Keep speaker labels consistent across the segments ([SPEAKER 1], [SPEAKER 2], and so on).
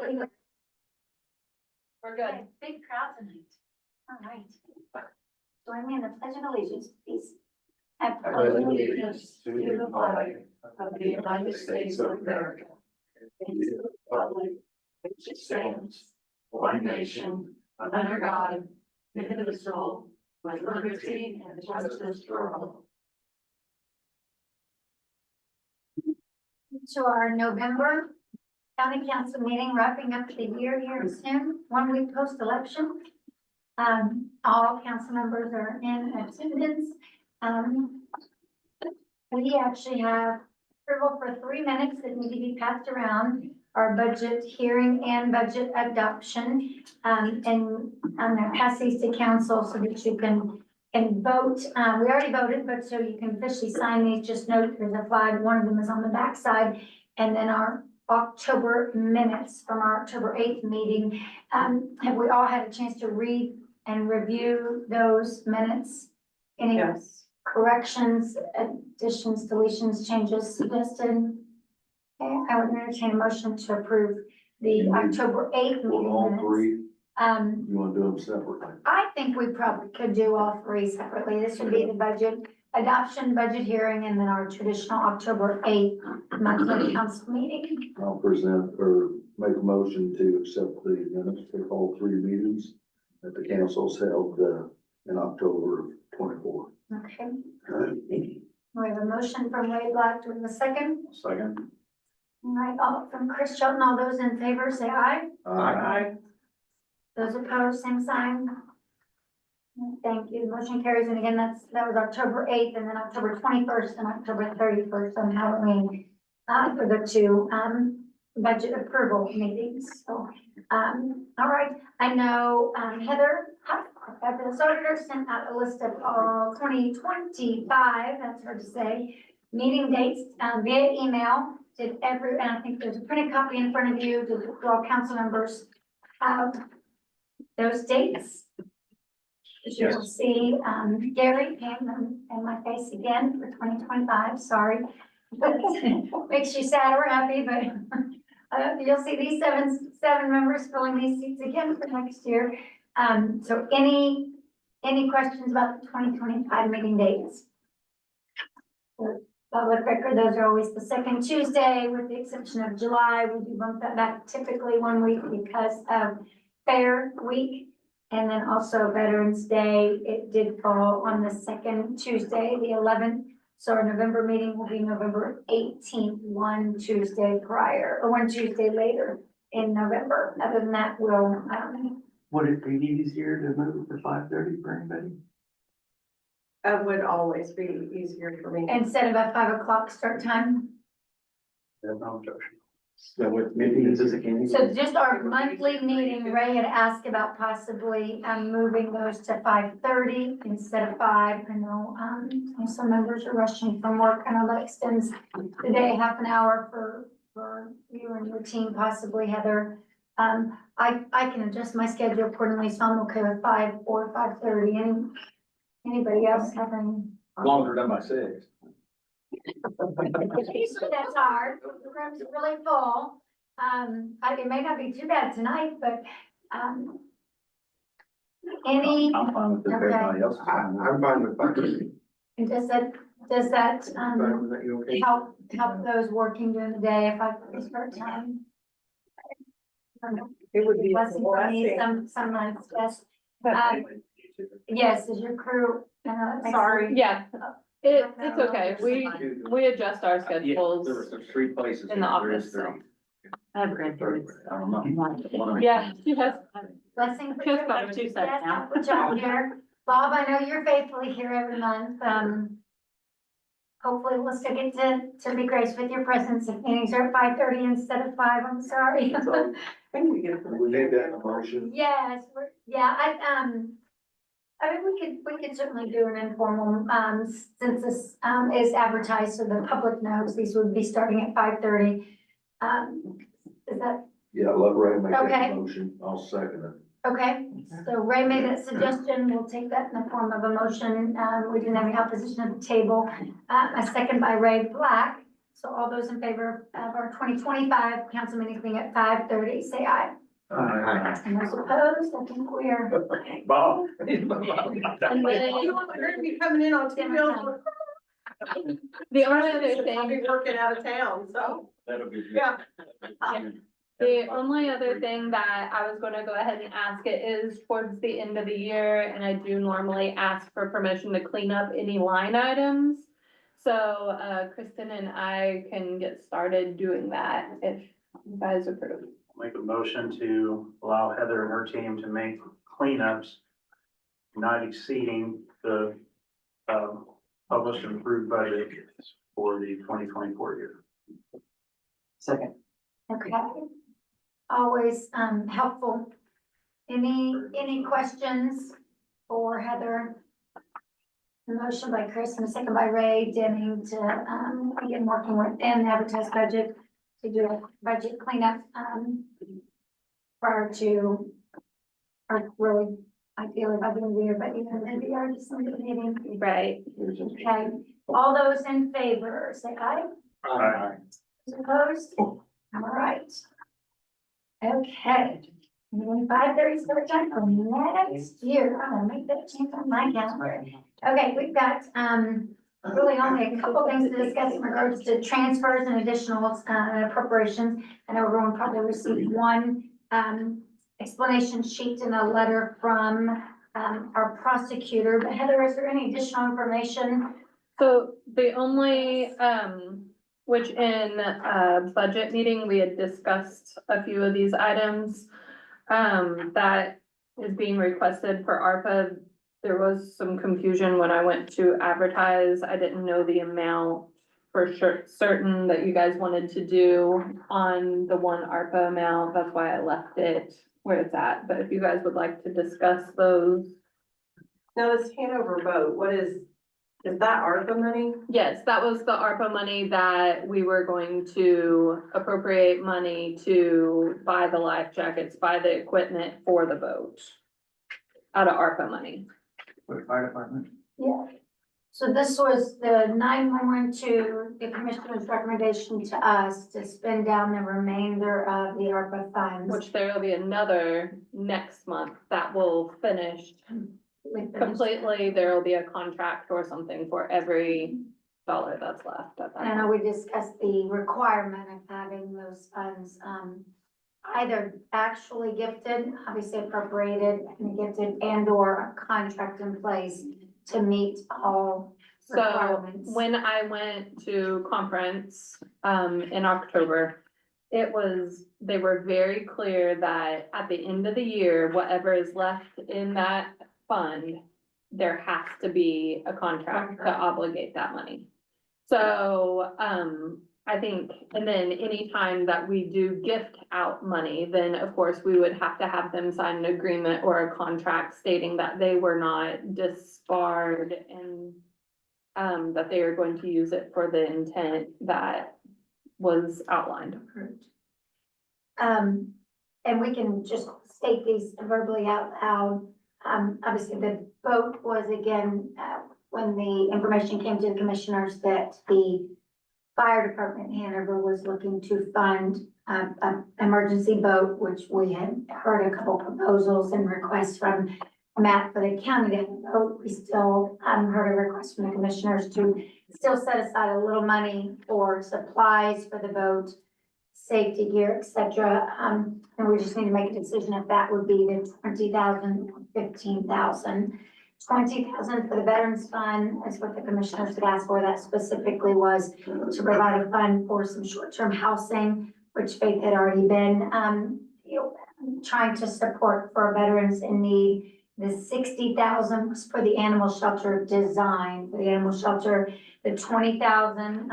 [SPEAKER 1] We're good.
[SPEAKER 2] Big crowd tonight. All right. Join me in the pledge of allegiance, please. I pledge allegiance to the flag of the United States of America and to the republic which stands one nation under God, indivisible, with liberty and justice for all. To our November County Council meeting, wrapping up the year here soon, 1 week post-election. All council members are in attendance. We actually have approval for 3 minutes that need to be passed around, our budget hearing and budget adoption. And I'm gonna pass these to council so that you can vote. We already voted, but so you can officially sign these, just note there's a flag, one of them is on the back side. And then our October minutes from our October 8th meeting. Have we all had a chance to read and review those minutes? Any corrections, additions, deletions, changes suggested? Okay, I would entertain a motion to approve the October 8th meeting
[SPEAKER 3] all
[SPEAKER 2] minutes.
[SPEAKER 3] three, you wanna do them separately?
[SPEAKER 2] I think we probably could do all three separately. This would be the budget adoption, budget hearing, and then our traditional October 8th monthly council meeting.
[SPEAKER 3] I'll present or make a motion to accept the minutes for all three meetings that the council's held, in October of 24.
[SPEAKER 2] Okay, we have a motion from Ray Black. Do we have a second?
[SPEAKER 3] Second.
[SPEAKER 2] All right, all from Chris Shelton. All those in favor say aye. Those opposed, same sign. Thank you. The motion carries. And again, that was October 8th and then October 21st and October 31st on Halloween, for the two, budget approval meetings. So, all right. I know, Heather, our fabulous auditor, sent out a list of all 2025, that's hard to say, meeting dates, via email. And I think there's a printed copy in front of you. Do all council members have those dates? As you can see, Gary came in my face again for 2025, sorry. Makes you sad or happy, but you'll see these seven members filling these seats again for next year. So any questions about the 2025 meeting dates? For public record, those are always the second Tuesday, with the exception of July. We do bump that back typically 1 week because of Fair Week. And then also Veterans Day, it did fall on the second Tuesday, the 11th. So our November meeting will be November 18th, one Tuesday later in November. Other than that, we'll,
[SPEAKER 4] Would it be easier to move to 5:30 for anybody?
[SPEAKER 1] It would always be easier for me.
[SPEAKER 2] instead of a 5 o'clock start time.
[SPEAKER 3] That's no objection.
[SPEAKER 4] So what meetings is it?
[SPEAKER 2] So just our monthly meeting, Ray had asked about possibly, moving those to 5:30 instead of 5. I know, some members are rushing from work. I know that extends the day half an hour for you and your team, possibly, Heather. I can adjust my schedule accordingly, so I'm okay with 5 or 5:30. Anybody else have any?
[SPEAKER 3] Longer than my 6.
[SPEAKER 2] That's hard. The room's really full. It may not be too bad tonight, but, any,
[SPEAKER 3] I'm fine with it, everybody else is fine. I'm fine with 5:30.
[SPEAKER 2] and does that,
[SPEAKER 3] You okay?
[SPEAKER 2] help those working during the day if I start time?
[SPEAKER 1] It would be a
[SPEAKER 2] Blessing for me,
[SPEAKER 1] blessing.
[SPEAKER 2] some months, yes. Yes, is your crew?
[SPEAKER 1] Sorry. Yeah, it's okay. We adjust our schedules.
[SPEAKER 3] There were some 3 places.
[SPEAKER 1] In the
[SPEAKER 3] here. There is
[SPEAKER 1] office, so.
[SPEAKER 3] 3.
[SPEAKER 4] I have grandparents.
[SPEAKER 3] I don't know.
[SPEAKER 1] Yeah, she has.
[SPEAKER 2] Blessing. for
[SPEAKER 1] She has
[SPEAKER 2] you.
[SPEAKER 1] about 2 cents
[SPEAKER 2] Yes,
[SPEAKER 1] now.
[SPEAKER 2] good job here. Bob, I know you're faithfully here every month. Hopefully we'll still get to be graced with your presence. If meetings are at 5:30 instead of 5, I'm sorry.
[SPEAKER 3] We need that in a motion.
[SPEAKER 2] Yes, I mean, we could certainly do an informal, since this, is advertised so the public knows these would be starting at 5:30. Is that
[SPEAKER 3] Yeah, let Ray make
[SPEAKER 2] Okay.
[SPEAKER 3] that motion. I'll second it.
[SPEAKER 2] okay? So Ray made that suggestion. We'll take that in the form of a motion. We didn't have any opposition at the table. A second by Ray Black. So all those in favor of our 2025 council meeting being at 5:30, say aye. And those opposed, I think we are.
[SPEAKER 4] Bob.
[SPEAKER 1] And
[SPEAKER 5] You
[SPEAKER 1] then
[SPEAKER 5] want to be coming in on
[SPEAKER 2] Dinner
[SPEAKER 5] TV.
[SPEAKER 2] time.
[SPEAKER 1] the only other
[SPEAKER 5] I'll be
[SPEAKER 1] thing,
[SPEAKER 5] working out of town, so,
[SPEAKER 4] That'll be.
[SPEAKER 5] yeah.
[SPEAKER 1] the only other thing that I was gonna go ahead and ask, it is towards the end of the year, and I do normally ask for permission to clean up any line items. So, Kristen and I can get started doing that if you guys approve.
[SPEAKER 6] Make a motion to allow Heather and her team to make cleanups not exceeding the, published and approved budget for the 2024 year.
[SPEAKER 4] Second.
[SPEAKER 2] Okay. Always, helpful. Any questions for Heather? A motion by Chris and a second by Ray Denning to, begin working within the advertised budget to do a budget cleanup, prior to, or really ideally by the end of the year, but even maybe our December meeting.
[SPEAKER 1] Right.
[SPEAKER 2] Okay, all those in favor, say aye. Those opposed? All right. Okay. 5:30 start time for next year. I'm gonna make that change on my calendar. Okay, we've got, really only a couple things to discuss in regards to transfers and additional, appropriations. And everyone probably received one, explanation sheet and a letter from, our prosecutor. But Heather, is there any additional information?
[SPEAKER 1] So the only, which in a budget meeting, we had discussed a few of these items. That is being requested for ARPA. There was some confusion when I went to advertise. I didn't know the amount for sure, certain that you guys wanted to do on the one ARPA amount. That's why I left it where it's at. But if you guys would like to discuss those.
[SPEAKER 5] Now this Hanover boat, is that ARPA money?
[SPEAKER 1] Yes, that was the ARPA money that we were going to appropriate money to buy the life jackets, buy the equipment for the boat. Out of ARPA money.
[SPEAKER 4] For the fire department.
[SPEAKER 2] Yeah. So this was the 911 to the commissioner's recommendation to us to spend down the remainder of the ARPA funds.
[SPEAKER 1] Which there will be another next month that will finish
[SPEAKER 2] with the-
[SPEAKER 1] completely. There will be a contract or something for every dollar that's left at that
[SPEAKER 2] And I know
[SPEAKER 1] point.
[SPEAKER 2] we discussed the requirement of having those funds, either actually gifted, obviously appropriated and gifted, and or a contract in place to meet all
[SPEAKER 1] So
[SPEAKER 2] requirements.
[SPEAKER 1] when I went to conference, in October, they were very clear that at the end of the year, whatever is left in that fund, there has to be a contract to obligate that money. So, I think, and then anytime that we do gift out money, then of course we would have to have them sign an agreement or a contract stating that they were not disbarred and that they are going to use it for the intent that was outlined.
[SPEAKER 2] And we can just state these verbally out loud. Obviously, the vote was again, when the information came to the commissioners that the fire department in Hanover was looking to fund an emergency boat, which we had heard a couple proposals and requests from Matt for the county to have a boat. We still heard a request from the commissioners to still set aside a little money for supplies for the boat, safety gear, et cetera. And we just need to make a decision if that would be the 20,000 or 15,000. 20,000 for the Veterans Fund is what the commissioners had asked for. That specifically was to provide a fund for some short-term housing, which Faith had already been, trying to support for veterans in need. The 60,000 was for the animal shelter design, for the animal shelter. The 20,000,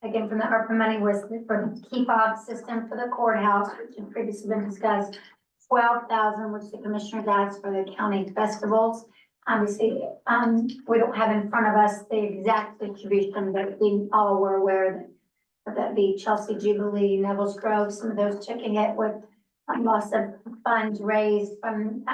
[SPEAKER 2] again, from the ARPA money was for the key fob system for the courthouse, which had previously been discussed. 12,000, which the commissioners asked for the county festivals. Obviously, we don't have in front of us the exact distribution, but we all were aware that that'd be Chelsea Jubilee, Neville's Grove, some of those checking it with loss of funds raised from,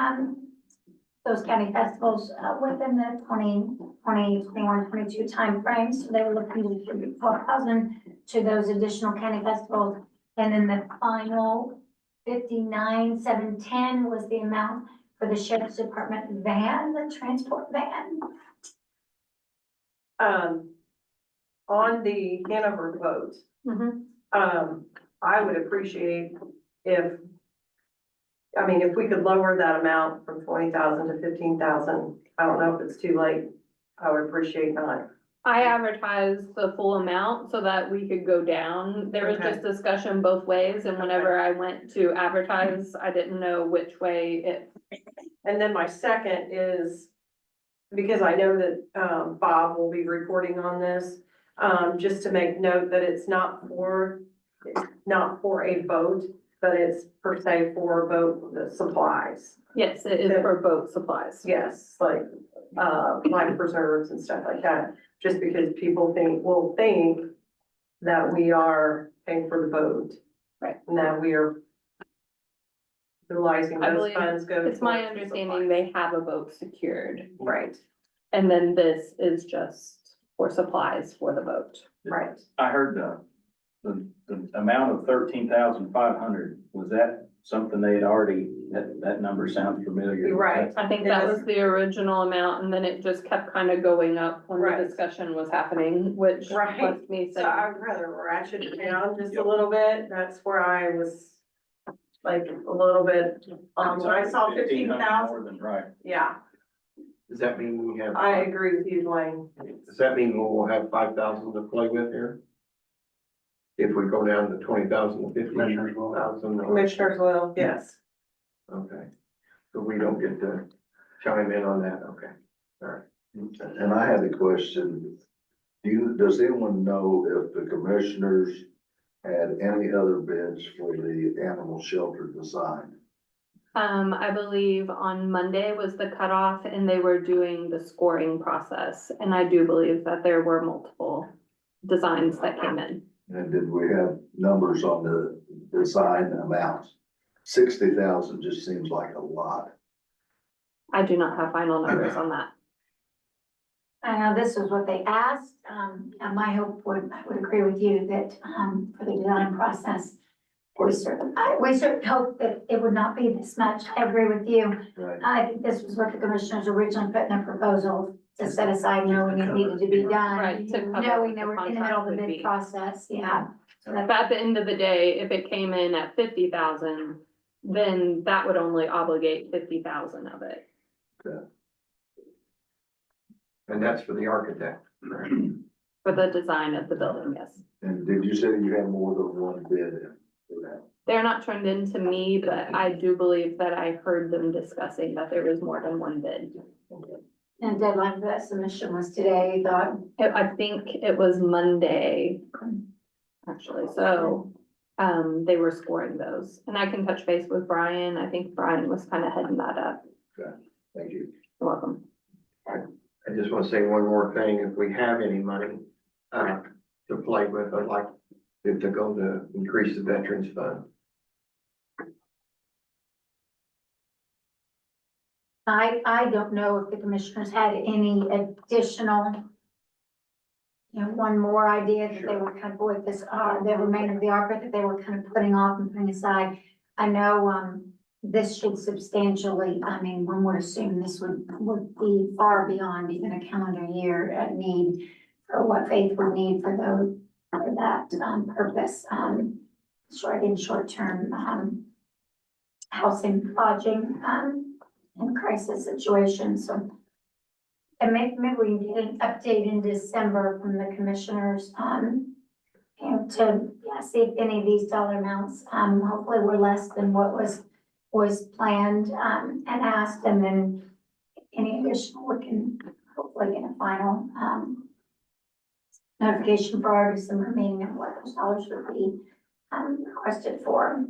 [SPEAKER 2] those county festivals, within the 21, 22 timeframe. So they were looking to distribute 12,000 to those additional county festivals. And then the final 59,710 was the amount for the sheriff's department van, the transport van.
[SPEAKER 5] On the Hanover vote, I would appreciate if we could lower that amount from 20,000 to 15,000. I don't know if it's too late. I would appreciate not.
[SPEAKER 1] I advertised the full amount so that we could go down. There was just discussion both ways, and whenever I went to advertise, I didn't know which way it.
[SPEAKER 5] And then my second is, because I know that, Bob will be reporting on this, just to make note that it's not for a boat, but it's per se for boat the supplies.
[SPEAKER 1] Yes, it is for boat supplies.
[SPEAKER 5] Yes, like, life preserves and stuff like that, just because people will think that we are paying for the boat.
[SPEAKER 1] Right.
[SPEAKER 5] And that we are utilizing
[SPEAKER 1] I
[SPEAKER 5] those
[SPEAKER 1] believe
[SPEAKER 5] funds go.
[SPEAKER 1] It's my
[SPEAKER 5] towards the
[SPEAKER 1] understanding
[SPEAKER 5] supplies.
[SPEAKER 1] they have a boat secured,
[SPEAKER 5] Right,
[SPEAKER 1] and then this is just for supplies for the boat.
[SPEAKER 5] right.
[SPEAKER 7] I heard the amount of 13,500, was that something they had already, that number sounds familiar?
[SPEAKER 5] You're right.
[SPEAKER 1] I think that was the original amount, and then it just kept kind of going up when the
[SPEAKER 5] Right.
[SPEAKER 1] discussion was happening, which
[SPEAKER 5] Right.
[SPEAKER 1] left me
[SPEAKER 5] So
[SPEAKER 1] saying,
[SPEAKER 5] I'd rather ratchet it down just a little bit. That's where I was like a little bit, when I saw
[SPEAKER 7] 1,500 more
[SPEAKER 5] 15,000,
[SPEAKER 7] than right.
[SPEAKER 5] yeah,
[SPEAKER 8] Does that mean we have?
[SPEAKER 5] I agree with you, Dwayne.
[SPEAKER 8] Does that mean we'll have 5,000 to play with here? If we go down to 20,000 to
[SPEAKER 6] Commissioners will.
[SPEAKER 8] 50,000?
[SPEAKER 5] Commissioners will, yes.
[SPEAKER 8] Okay, so we don't get to chime in on that, okay, all right.
[SPEAKER 3] And I had a question. Does anyone know if the commissioners had any other bids for the animal shelter design?
[SPEAKER 1] I believe on Monday was the cutoff, and they were doing the scoring process, and I do believe that there were multiple designs that came in.
[SPEAKER 3] And did we have numbers on the design amounts? 60,000 just seems like a lot.
[SPEAKER 1] I do not have final numbers on that.
[SPEAKER 2] I know this is what they asked, and my hope I would agree with you that, for the design process, we certainly hope that it would not be this much. I agree with you.
[SPEAKER 3] Right.
[SPEAKER 2] I think this was what the commissioners originally put in their proposal to set aside knowing it needed to be done.
[SPEAKER 1] Right, to cover
[SPEAKER 2] Knowing
[SPEAKER 1] what
[SPEAKER 2] that
[SPEAKER 1] the
[SPEAKER 2] we're in the middle of the
[SPEAKER 1] contract would
[SPEAKER 2] bid
[SPEAKER 1] be.
[SPEAKER 2] process, yeah. So
[SPEAKER 1] But
[SPEAKER 2] that's,
[SPEAKER 1] at the end of the day, if it came in at 50,000, then that would only obligate 50,000 of it.
[SPEAKER 8] And that's for the architect.
[SPEAKER 1] For the design of the building, yes.
[SPEAKER 3] And did you say you had more than one bid in for that?
[SPEAKER 1] They're not turned into me, but I do believe that I heard them discussing that there was more than one bid.
[SPEAKER 2] and deadline for that submission was today, thought,
[SPEAKER 1] I think it was Monday, actually, so, they were scoring those. And I can touch base with Brian. I think Brian was kind of heading that up.
[SPEAKER 3] Thank you.
[SPEAKER 1] You're welcome.
[SPEAKER 8] I just want to say one more thing, if we have any money, to play with, I'd like it to go to increase the veterans fund.
[SPEAKER 2] I don't know if the commissioners had any additional, one more idea that they were kind of with this, the remainder of the ARPA that they were kind of putting off and putting aside. I know, this should substantially, one would assume this would be far beyond even a calendar year need for what Faith would need for those, for that, purpose, short-term, housing, lodging, in crisis situations, so. And maybe we can get an update in December from the commissioners, to, see if any of these dollar amounts, hopefully were less than what was planned, and asked, and then any additional, we can hopefully get a final, notification for our December meeting of what those dollars would be, requested for.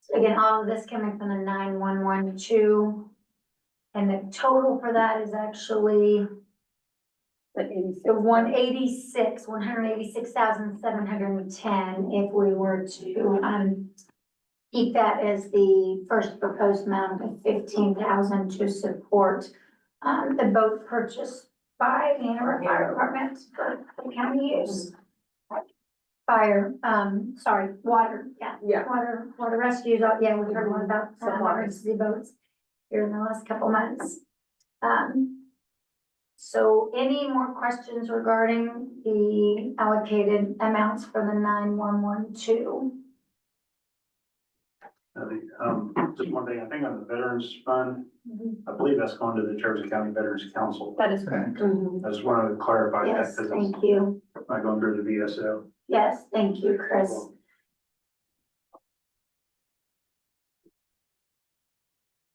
[SPEAKER 2] So again, all of this coming from the 9112. And the total for that is actually
[SPEAKER 1] The 86.
[SPEAKER 2] the 186,710 if we were to, keep that as the first proposed amount of 15,000 to support, the boat purchase by the Hanover Fire Department for the county use. Fire, water,
[SPEAKER 5] Yeah.
[SPEAKER 2] water rescues, yeah, we've heard more about
[SPEAKER 5] Supplies.
[SPEAKER 2] emergency boats here in the last couple months. So any more questions regarding the allocated amounts for the 911-2?
[SPEAKER 6] Just one thing, I think on the Veterans Fund, I believe that's going to the Jefferson County Veterans Council.
[SPEAKER 1] That is correct.
[SPEAKER 6] I just wanted to clarify that
[SPEAKER 2] Yes,
[SPEAKER 6] because
[SPEAKER 2] thank
[SPEAKER 6] it's
[SPEAKER 2] you.
[SPEAKER 6] not going through the VSO.
[SPEAKER 2] Yes, thank you, Chris.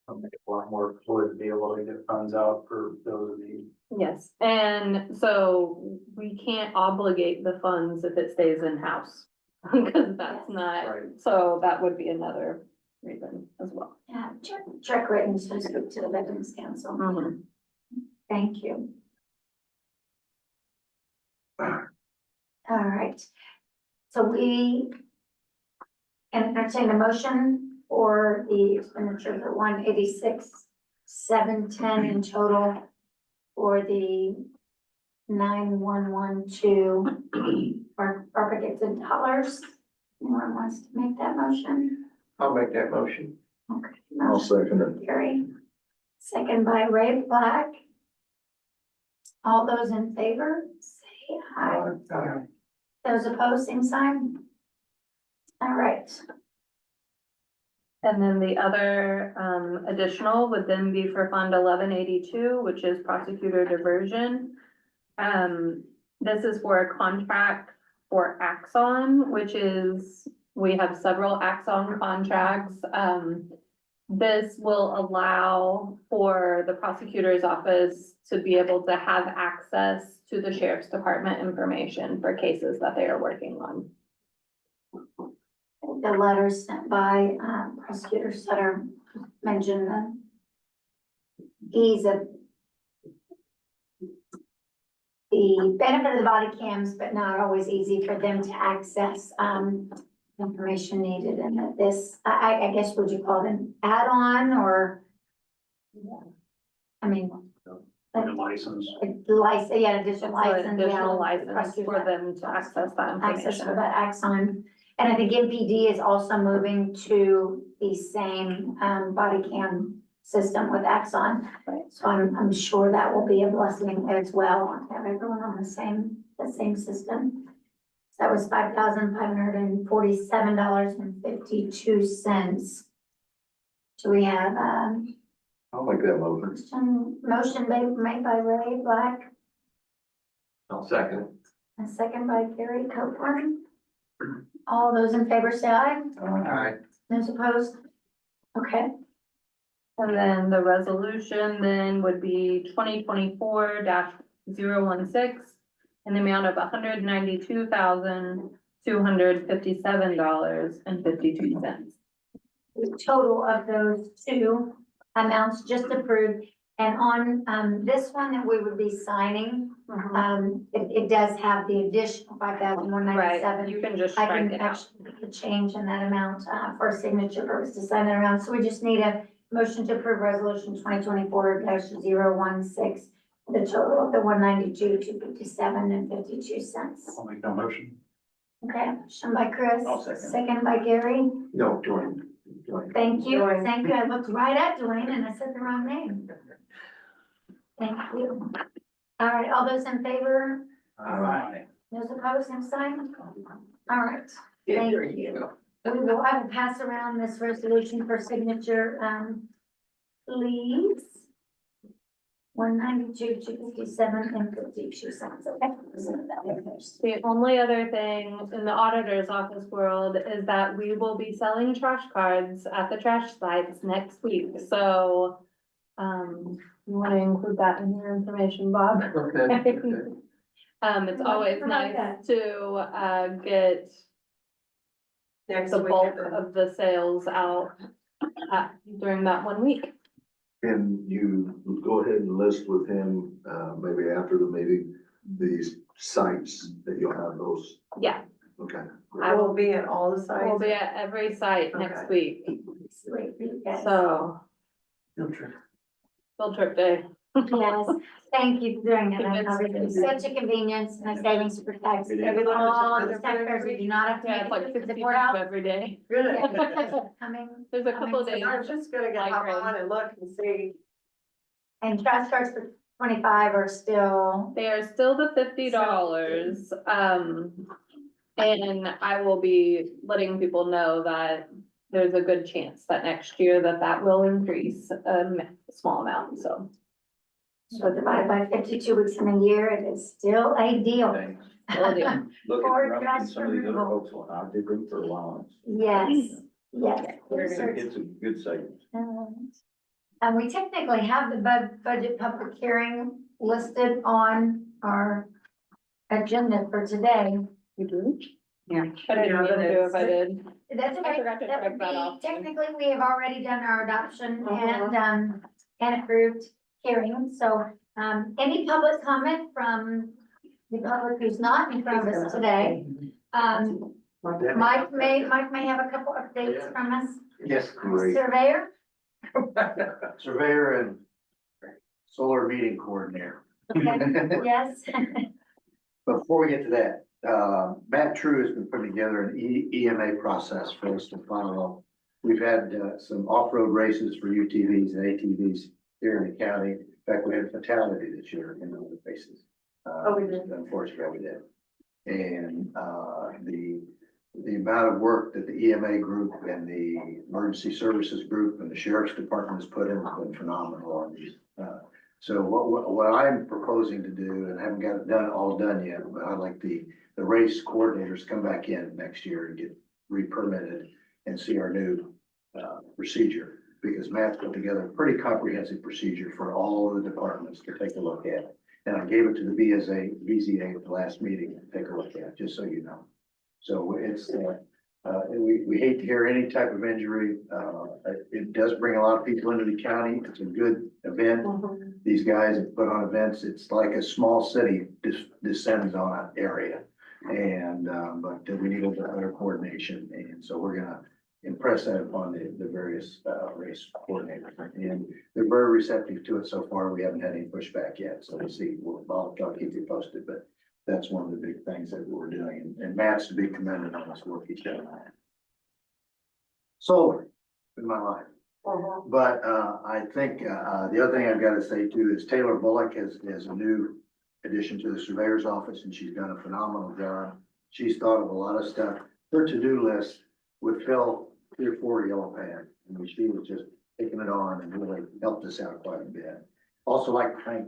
[SPEAKER 6] It'll make it a lot more fluid to be able to get funds out for those of you.
[SPEAKER 1] Yes, and so we can't obligate the funds if it stays in-house. Because that's not,
[SPEAKER 6] Right.
[SPEAKER 1] so that would be another reason as well.
[SPEAKER 2] Yeah, check written to speak to the Veterans Council.
[SPEAKER 1] Mhm.
[SPEAKER 2] Thank you. All right. So we entertain a motion for the expenditure for 186,710 in total for the 911-2 or predicted dollars. Anyone wants to make that motion?
[SPEAKER 8] I'll make that motion.
[SPEAKER 2] Okay.
[SPEAKER 3] I'll
[SPEAKER 2] Motion
[SPEAKER 3] second it.
[SPEAKER 2] Gary, second by Ray Black. All those in favor, say aye. Those opposed, same sign. All right,
[SPEAKER 1] And then the other additional would then be for Fund 1182, which is prosecutor diversion. This is for a contract for Axon, which is, we have several Axon contracts. This will allow for the prosecutor's office to be able to have access to the sheriff's department information for cases that they are working on.
[SPEAKER 2] the letters sent by prosecutor Sutter mentioned the ease of the benefit of the body cams, but not always easy for them to access information needed, and that this, I guess, would you call it an add-on or? I mean,
[SPEAKER 6] Like a license.
[SPEAKER 2] a license, yeah, additional
[SPEAKER 1] It's an
[SPEAKER 2] license.
[SPEAKER 1] additional
[SPEAKER 2] yeah,
[SPEAKER 1] license for them to access that
[SPEAKER 2] access for
[SPEAKER 1] information.
[SPEAKER 2] that Axon. And I think MPD is also moving to the same body cam system with Axon.
[SPEAKER 1] Right.
[SPEAKER 2] So I'm sure that will be a blessing as well, to have everyone on the same system. So that was $5,547.52. So we have,
[SPEAKER 3] I'll make that motion.
[SPEAKER 2] motion made by Ray Black,
[SPEAKER 8] I'll second.
[SPEAKER 2] a second by Gary Copeland. All those in favor say aye.
[SPEAKER 8] Aye.
[SPEAKER 2] Those opposed? Okay,
[SPEAKER 1] And then the resolution then would be 2024-016 in the amount of $192,257.52.
[SPEAKER 2] the total of those two amounts just approved. And on, this one that we would be signing, it does have the additional
[SPEAKER 1] Right,
[SPEAKER 2] $5,197.
[SPEAKER 1] you can just
[SPEAKER 2] I
[SPEAKER 1] strike
[SPEAKER 2] can
[SPEAKER 1] it out.
[SPEAKER 2] actually make a change in that amount, for signature purpose to sign that around. So we just need a motion to approve resolution 2024-016, the total of the 192,257.52.
[SPEAKER 6] I'll make that motion.
[SPEAKER 2] Okay, motion by Chris,
[SPEAKER 7] I'll second.
[SPEAKER 2] second by Gary.
[SPEAKER 8] No, Dwayne.
[SPEAKER 2] Thank you,
[SPEAKER 5] Dwayne.
[SPEAKER 2] thank you. I looked right at Dwayne and I said the wrong name. Thank you. All right, all those in favor?
[SPEAKER 7] Aye.
[SPEAKER 2] Those opposed, same sign? All right,
[SPEAKER 8] Yeah,
[SPEAKER 2] thank
[SPEAKER 8] there
[SPEAKER 2] you.
[SPEAKER 8] you go.
[SPEAKER 2] I will pass around this resolution for signature, please. 192,257.52. Okay.
[SPEAKER 1] The only other thing in the auditor's office world is that we will be selling trash cards at the trash sites next week, so. You wanna include that in your information, Bob?
[SPEAKER 8] Okay.
[SPEAKER 1] It's always nice to get
[SPEAKER 5] Next
[SPEAKER 1] the
[SPEAKER 5] week.
[SPEAKER 1] bulk of the sales out during that 1 week.
[SPEAKER 3] Can you go ahead and list with him, maybe after the meeting, these sites that you'll have those?
[SPEAKER 1] Yeah,
[SPEAKER 3] Okay.
[SPEAKER 1] I
[SPEAKER 5] Will
[SPEAKER 1] will,
[SPEAKER 5] be at all the sites.
[SPEAKER 1] will be at every site next
[SPEAKER 5] Okay.
[SPEAKER 1] week,
[SPEAKER 2] Sweet, you guys.
[SPEAKER 1] so,
[SPEAKER 4] Field trip.
[SPEAKER 1] field trip day.
[SPEAKER 2] Yes, thank you for doing it. I
[SPEAKER 1] It's-
[SPEAKER 2] know it's such a convenience and a savings for tax.
[SPEAKER 7] It is.
[SPEAKER 5] Have you looked at
[SPEAKER 2] All
[SPEAKER 5] the
[SPEAKER 2] the
[SPEAKER 5] weather for next
[SPEAKER 2] taxpayers,
[SPEAKER 5] week?
[SPEAKER 2] you do not have to
[SPEAKER 1] Yeah,
[SPEAKER 2] make
[SPEAKER 1] it's
[SPEAKER 2] it
[SPEAKER 1] like
[SPEAKER 2] to
[SPEAKER 1] 60
[SPEAKER 2] the
[SPEAKER 1] people
[SPEAKER 2] courthouse.
[SPEAKER 1] every day.
[SPEAKER 5] Good.
[SPEAKER 2] Coming,
[SPEAKER 1] There's a couple of days.
[SPEAKER 5] I was just gonna go hop on and look and see.
[SPEAKER 2] and trash cards for 25 are still,
[SPEAKER 1] They are still the $50, and I will be letting people know that there's a good chance that next year that will increase a small amount, so.
[SPEAKER 2] so divided by 52 weeks in a year, it is still a deal.
[SPEAKER 7] Thanks.
[SPEAKER 1] Will do.
[SPEAKER 7] Look
[SPEAKER 2] Or
[SPEAKER 7] at Rumpkin,
[SPEAKER 2] just
[SPEAKER 7] some of these other
[SPEAKER 2] removal.
[SPEAKER 7] folks, well, I did them for a while.
[SPEAKER 2] Yes, yes.
[SPEAKER 7] It's a good savings.
[SPEAKER 2] And we technically have the budget public hearing listed on our agenda for today.
[SPEAKER 1] You do?
[SPEAKER 5] Yeah.
[SPEAKER 1] I didn't
[SPEAKER 5] Yeah,
[SPEAKER 1] mean
[SPEAKER 5] but
[SPEAKER 1] to do
[SPEAKER 5] it's-
[SPEAKER 1] if I did.
[SPEAKER 2] That's
[SPEAKER 1] I
[SPEAKER 2] okay.
[SPEAKER 1] forgot to
[SPEAKER 2] That
[SPEAKER 1] check
[SPEAKER 2] would
[SPEAKER 1] that
[SPEAKER 2] be,
[SPEAKER 1] off.
[SPEAKER 2] technically, we have already done our adoption
[SPEAKER 5] Uh-huh.
[SPEAKER 2] and approved hearing. So, any public comment from the public who's not in front of us today? Mike may have a couple updates from us.
[SPEAKER 8] Yes,
[SPEAKER 3] Great.
[SPEAKER 2] Surveyor?
[SPEAKER 8] surveyor and solar meeting coordinator.
[SPEAKER 2] Okay, yes.
[SPEAKER 8] Before we get to that, Matt True has been putting together an EMA process for us to follow. We've had some off-road races for UTVs and ATVs here in the county. In fact, we had a fatality this year in one of the races.
[SPEAKER 5] Oh, we did.
[SPEAKER 8] Unfortunately, we did. And the amount of work that the EMA group and the emergency services group and the sheriff's department has put in has been phenomenal on these. So what I'm proposing to do, and I haven't got it all done yet, but I'd like the race coordinators to come back in next year and get re-permitted and see our new procedure. Because Matt's put together a pretty comprehensive procedure for all of the departments to take a look at. And I gave it to the BZA at the last meeting to take a look at, just so you know. So it's, we hate to hear any type of injury. It does bring a lot of people into the county. It's a good event. These guys have put on events. It's like a small city descends on an area. And, but we need a little better coordination. And so we're gonna impress that upon the various, race coordinators. And they're very receptive to it so far. We haven't had any pushback yet. So we'll see. I'll keep you posted, but that's one of the big things that we're doing. And Matt's to be commended on this work he's done. Solar in my life. But I think the other thing I've got to say too is Taylor Bullock is a new addition to the surveyor's office, and she's done a phenomenal job. She's thought of a lot of stuff. Her to-do list would fill 3 or 4 yellow pads. I mean, she was just taking it on and really helped us out quite a bit. Also like to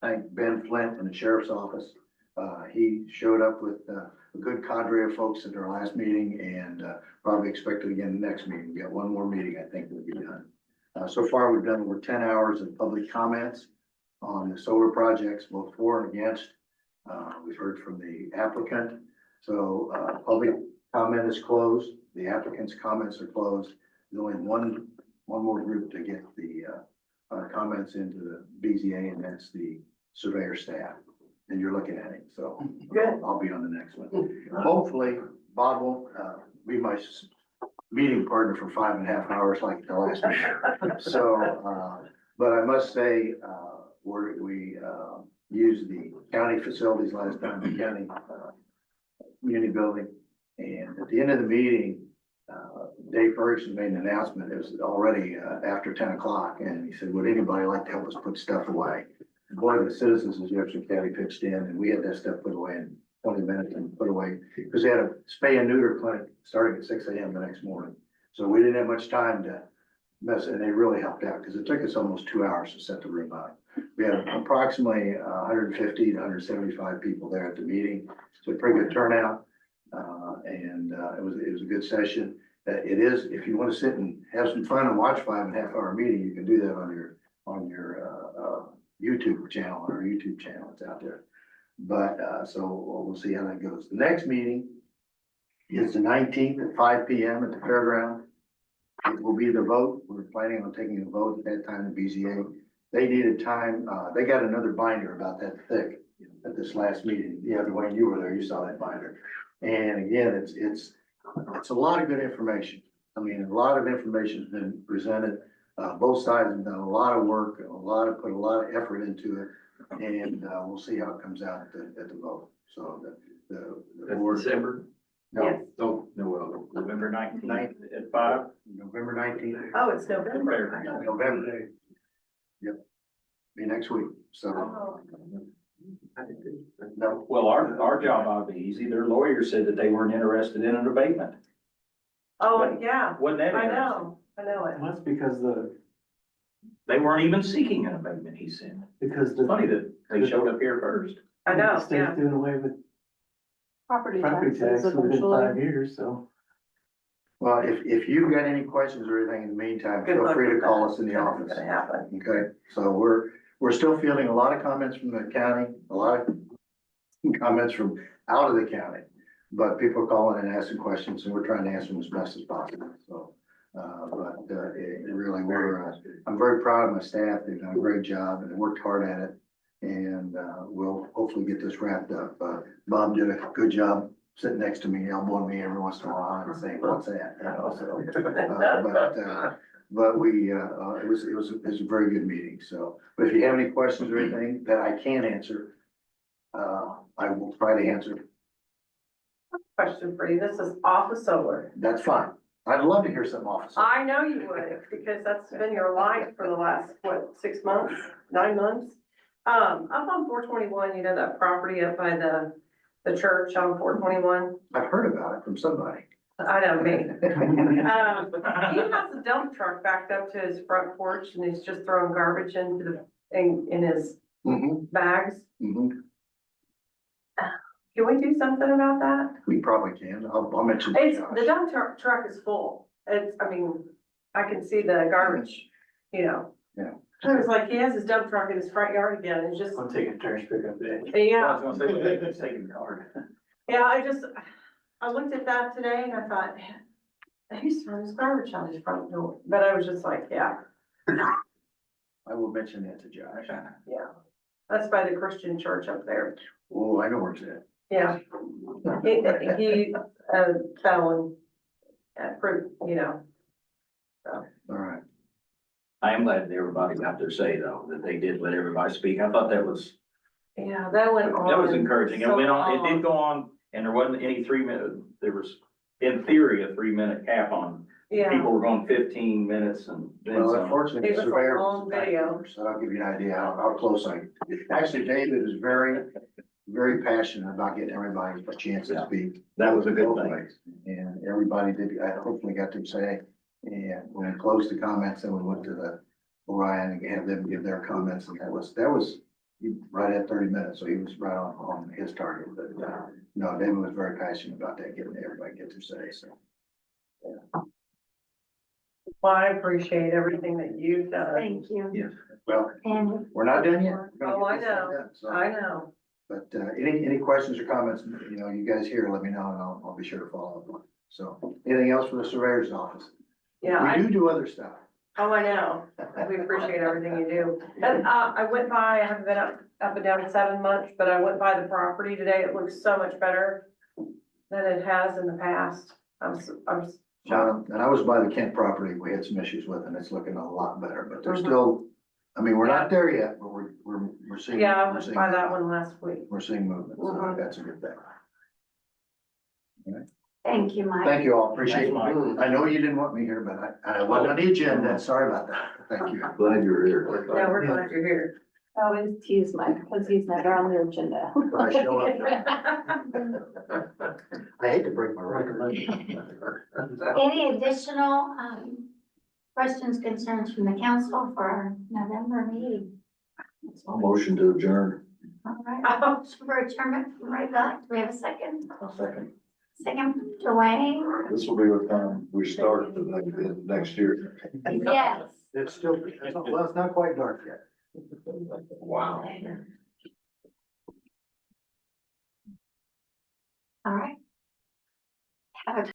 [SPEAKER 8] thank Ben Flint in the sheriff's office. He showed up with a good cadre of folks at our last meeting, and probably expected again the next meeting. We got one more meeting, I think we'll be done. So far, we've done over 10 hours of public comments on the solar projects, both for and against. We've heard from the applicant. So public comment is closed. The applicant's comments are closed. There's only one more group to get the comments into the BZA, and that's the surveyor staff. And you're looking at it, so
[SPEAKER 5] Good.
[SPEAKER 8] I'll be on the next one. Hopefully, Bob won't be my meeting partner for 5.5 hours like the last meeting. So, but I must say, we used the county facilities last time, the county community building. And at the end of the meeting, Dave Ferguson made an announcement. It was already after 10 o'clock, and he said, would anybody like to help us put stuff away? Boy, the citizens of Jefferson County pitched in, and we had that stuff put away in 20 minutes and put away, because they had a spay and neuter clinic starting at 6 a.m. the next morning. So we didn't have much time to mess, and they really helped out, because it took us almost 2 hours to set the room up. We had approximately 150 to 175 people there at the meeting, so a pretty good turnout. And it was a good session. It is, if you want to sit and have some fun and watch 5.5 hour meeting, you can do that on your YouTube channel, or YouTube channel. It's out there. But so we'll see how that goes. The next meeting is the 19th at 5 p.m. at the fairground. It will be the vote. We're planning on taking a vote at that time, the BZA. They needed time. They got another binder about that thick at this last meeting. Yeah, Dwayne, you were there. You saw that binder. And again, it's a lot of good information. I mean, a lot of information's been presented. Both sides have done a lot of work, put a lot of effort into it. And, we'll see how it comes out at the vote. So the board.
[SPEAKER 7] December?
[SPEAKER 8] No,
[SPEAKER 7] No, November 19th at 5?
[SPEAKER 8] November 19th.
[SPEAKER 5] Oh, it's November.
[SPEAKER 8] November. Yep. Be next week, so.
[SPEAKER 5] Oh.
[SPEAKER 8] No,
[SPEAKER 7] Well, our job ought to be easy. Their lawyer said that they weren't interested in an abatement.
[SPEAKER 5] Oh, yeah,
[SPEAKER 7] Wasn't that
[SPEAKER 5] I
[SPEAKER 7] interesting?
[SPEAKER 5] know it.
[SPEAKER 4] And that's because
[SPEAKER 7] They weren't even seeking an abatement, he said.
[SPEAKER 4] because
[SPEAKER 7] It's funny that they showed up here first.
[SPEAKER 5] I know,
[SPEAKER 4] the
[SPEAKER 5] yeah.
[SPEAKER 4] state's doing away with
[SPEAKER 1] Property
[SPEAKER 4] property
[SPEAKER 1] taxes
[SPEAKER 4] tax within
[SPEAKER 1] eventually.
[SPEAKER 4] 5 years, so.
[SPEAKER 8] well, if you've got any questions or anything in the meantime,
[SPEAKER 5] Good
[SPEAKER 8] feel
[SPEAKER 5] luck
[SPEAKER 8] free to
[SPEAKER 5] with
[SPEAKER 8] call
[SPEAKER 5] that.
[SPEAKER 8] us in the
[SPEAKER 5] That's
[SPEAKER 8] office.
[SPEAKER 5] Gonna happen.
[SPEAKER 8] Okay, so we're still fielding a lot of comments from the county, a lot of comments from out of the county. But people are calling and asking questions and we're trying to answer them as best as possible, so. It really, I'm very proud of my staff. They've done a great job and they worked hard at it. And, we'll hopefully get this wrapped up. Bob did a good job sitting next to me, elbowing me every once in a while and saying, what's that? You know, so, but we, it was a very good meeting, so. But if you have any questions or anything that I can answer, I will try to answer.
[SPEAKER 5] Question for you. This is off of solar.
[SPEAKER 8] That's fine. I'd love to hear something off.
[SPEAKER 5] I know you would, because that's been your life for the last, what, 6 months, 9 months? Up on 421, you know, that property up by the church on 421?
[SPEAKER 8] I've heard about it from somebody.
[SPEAKER 5] I know, me. He has a dump truck backed up to his front porch and he's just throwing garbage into in his
[SPEAKER 8] Mhm,
[SPEAKER 5] bags.
[SPEAKER 8] mhm.
[SPEAKER 5] Can we do something about that?
[SPEAKER 8] We probably can. I'll mention. to
[SPEAKER 5] It's,
[SPEAKER 8] Josh.
[SPEAKER 5] the dump truck is full. I mean, I can see the garbage, you know.
[SPEAKER 8] Yeah.
[SPEAKER 5] I was like, he has his dump truck in his front yard again, it's just,
[SPEAKER 4] I'm taking turns pick up day.
[SPEAKER 5] yeah,
[SPEAKER 7] I was gonna say, it's taking the card.
[SPEAKER 5] yeah, I looked at that today and I thought, man, he's throwing his garbage on his front door, but I was just like, yeah,
[SPEAKER 8] I will mention that to Josh.
[SPEAKER 5] yeah. That's by the Christian church up there,
[SPEAKER 8] Oh, I know where it's at.
[SPEAKER 5] yeah. He, fell and, you know,
[SPEAKER 8] All right.
[SPEAKER 7] I am glad that everybody got their say though, that they did let everybody speak. I thought that was
[SPEAKER 5] that went on.
[SPEAKER 7] encouraging. It
[SPEAKER 5] so
[SPEAKER 7] went on, it did
[SPEAKER 5] long.
[SPEAKER 7] go on and there wasn't any 3 minute, there was in theory a 3 minute cap on.
[SPEAKER 5] Yeah,
[SPEAKER 7] People were going 15 minutes and then
[SPEAKER 8] Well,
[SPEAKER 7] some.
[SPEAKER 8] unfortunately,
[SPEAKER 5] It
[SPEAKER 8] the
[SPEAKER 5] was a
[SPEAKER 8] surveyor
[SPEAKER 5] long
[SPEAKER 8] was back
[SPEAKER 5] video.
[SPEAKER 8] there, so that'll give you an idea how close actually, David is very passionate about getting everybody a chance to speak.
[SPEAKER 7] That was a good
[SPEAKER 8] Both
[SPEAKER 7] thing.
[SPEAKER 8] ways. And everybody did, I hopefully got to say, and when we closed the comments, then we went to the Orion and have them give their comments, and that was right at 30 minutes, so he was right on his target, but, no, David was very passionate about that, getting everybody get their say, so.
[SPEAKER 5] well, I appreciate everything that you've done.
[SPEAKER 2] Thank you.
[SPEAKER 8] Yes. Well,
[SPEAKER 2] And
[SPEAKER 8] we're not done yet. We're gonna
[SPEAKER 5] Oh, I
[SPEAKER 8] get this thing
[SPEAKER 5] know.
[SPEAKER 8] done, so.
[SPEAKER 5] I know.
[SPEAKER 8] But, any questions or comments, you know, you guys here, let me know and I'll be sure to follow up on it. So, anything else from the surveyor's office?
[SPEAKER 5] Yeah,
[SPEAKER 8] We do other stuff.
[SPEAKER 5] I know. We appreciate everything you do. And, I went by, I haven't been up and down 7 months, but I went by the property today. It looks so much better than it has in the past. I'm shocked.
[SPEAKER 8] And I was by the Kent property, we had some issues with, and it's looking a lot better, but there's still, I mean, we're not there yet, but we're seeing.
[SPEAKER 5] Yeah, I
[SPEAKER 8] we're
[SPEAKER 5] went
[SPEAKER 8] seeing
[SPEAKER 5] by that
[SPEAKER 8] movement.
[SPEAKER 5] one last week.
[SPEAKER 8] We're seeing movement, so
[SPEAKER 5] Mhm.
[SPEAKER 8] that's a good thing.
[SPEAKER 2] thank you, Mike.
[SPEAKER 8] Thank you all, appreciate it.
[SPEAKER 7] Thanks, Mike.
[SPEAKER 8] I know you didn't want me here, but I wasn't on the agenda, sorry about that. Thank you.
[SPEAKER 3] Glad you're here.
[SPEAKER 5] Yeah, we're glad you're here.
[SPEAKER 1] Always tease Mike, because he's never on the agenda.
[SPEAKER 8] I show up. I hate to break my record.
[SPEAKER 2] Any additional, questions, concerns from the council for our November meeting?
[SPEAKER 3] Motion to adjourn.
[SPEAKER 2] All right, for adjournment from Ray Buck, do we have a second?
[SPEAKER 3] A second.
[SPEAKER 2] Second, Dwayne?
[SPEAKER 3] This will be what time we start the next year.
[SPEAKER 2] Yes.
[SPEAKER 8] It's still, well, it's not quite dark yet.
[SPEAKER 3] Wow.
[SPEAKER 2] All right,